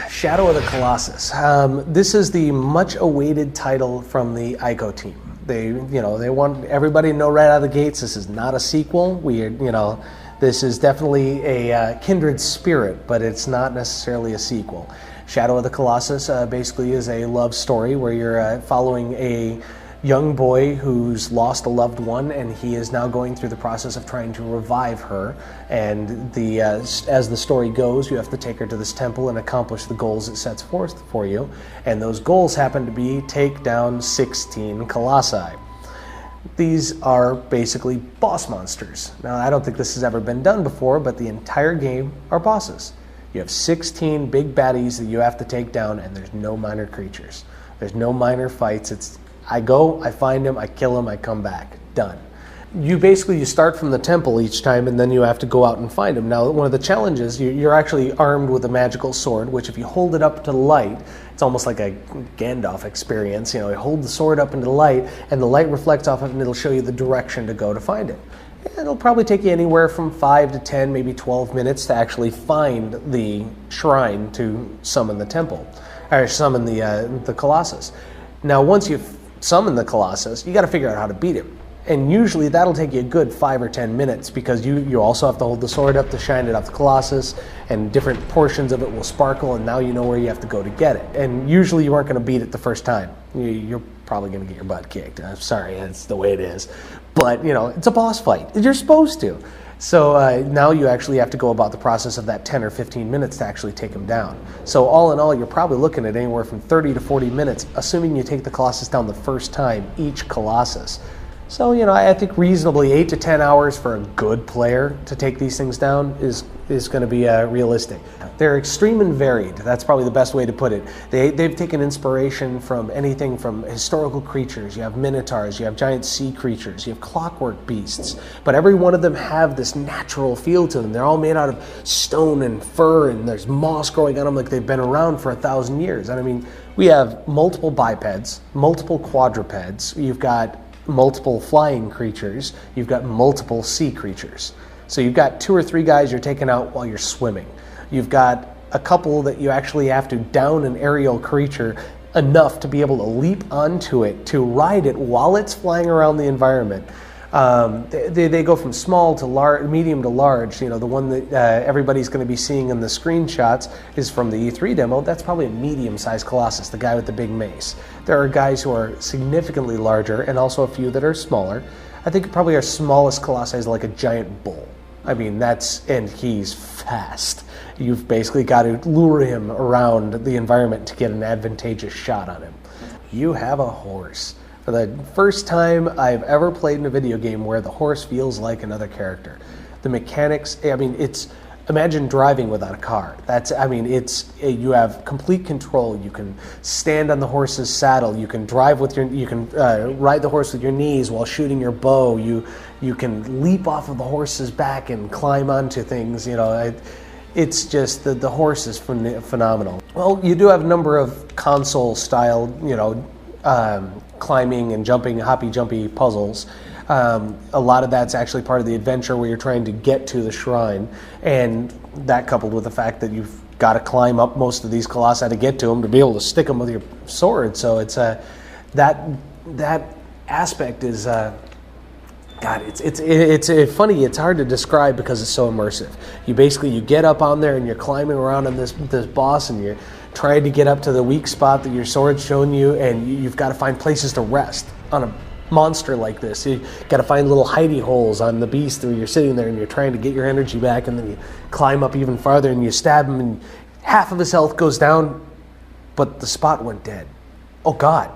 Shadow of the Colossus. This is the much-awaited title from the Ico team. They want everybody to know right out of the gates. This is not a sequel. This is definitely a kindred spirit, but it's not necessarily a sequel. Shadow of the Colossus basically is a love story where you're following a young boy who's lost a loved one, and he is now going through the process of trying to revive her. And as the story goes, you have to take her to this temple and accomplish the goals it sets forth for you. And those goals happen to be take down 16 colossi. These are basically boss monsters. Now, I don't think this has ever been done before, but the entire game are bosses. You have 16 big baddies that you have to take down, and there's no minor creatures. There's no minor fights. I go, I find him, I kill him, I come back. Done. You start from the temple each time, and then you have to go out and find him. Now, one of the challenges, you're actually armed with a magical sword, which if you hold it up to light, it's almost like a Gandalf experience. You hold the sword up into the light, and the light reflects off it, and it'll show you the direction to go to find it. It'll probably take you anywhere from 5 to 10, maybe 12 minutes to actually find the shrine to summon the temple, or summon the Colossus. Now, once you've summoned the Colossus, you got to figure out how to beat him. And usually that'll take you a good 5 or 10 minutes because you also have to hold the sword up to shine it off the Colossus, and different portions of it will sparkle, and now you know where you have to go to get it. And usually you aren't going to beat it the first time. You're probably going to get your butt kicked. I'm sorry, that's the way it is. But, it's a boss fight. You're supposed to. So now you actually have to go about the process of that 10 or 15 minutes to actually take him down. So all in all, you're probably looking at anywhere from 30 to 40 minutes, assuming you take the Colossus down the first time, each Colossus. So, I think reasonably 8 to 10 hours for a good player to take these things down is going to be realistic. They're extreme and varied. That's probably the best way to put it. They've taken inspiration from anything from historical creatures. You have minotaurs, you have giant sea creatures, you have clockwork beasts. But every one of them have this natural feel to them. They're all made out of stone and fur, and there's moss growing on them like they've been around for 1,000 years. And I mean, we have multiple bipeds, multiple quadrupeds. You've got multiple flying creatures, you've got multiple sea creatures. So you've got 2 or 3 guys you're taking out while you're swimming. You've got a couple that you actually have to down an aerial creature enough to be able to leap onto it, to ride it while it's flying around the environment. They go from small to large, medium to large. The one that everybody's going to be seeing in the screenshots is from the E3 demo. That's probably a medium-sized Colossus, the guy with the big mace. There are guys who are significantly larger and also a few that are smaller. I think probably our smallest Colossus is like a giant bull. I mean, and he's fast. You've basically got to lure him around the environment to get an advantageous shot on him. You have a horse. For the first time I've ever played in a video game where the horse feels like another character. The mechanics, imagine driving without a car. You have complete control. You can stand on the horse's saddle. You can drive you can ride the horse with your knees while shooting your bow. You can leap off of the horse's back and climb onto things. It's just the horse is phenomenal. Well, you do have a number of console style, climbing and jumping, hoppy-jumpy puzzles. A lot of that's actually part of the adventure where you're trying to get to the shrine, and that coupled with the fact that you've got to climb up most of these colossi to get to them to be able to stick them with your sword. So it's that aspect is it's funny. It's hard to describe because it's so immersive. You get up on there and you're climbing around on this boss, and you're trying to get up to the weak spot that your sword's shown you, and you've got to find places to rest on a monster like this. You got to find little hidey holes on the beast where you're sitting there and you're trying to get your energy back, and then you climb up even farther and you stab him and half of his health goes down, but the spot went dead. Oh God,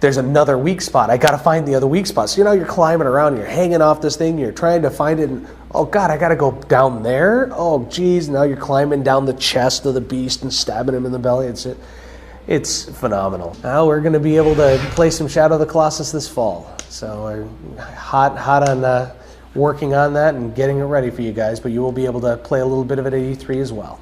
there's another weak spot. I got to find the other weak spot. So you're climbing around, you're hanging off this thing, you're trying to find it, and oh God, I got to go down there. Oh geez, now you're climbing down the chest of the beast and stabbing him in the belly. It's phenomenal. Now we're going to be able to play some Shadow of the Colossus this fall. So we're hot on working on that and getting it ready for you guys, but you will be able to play a little bit of it at E3 as well.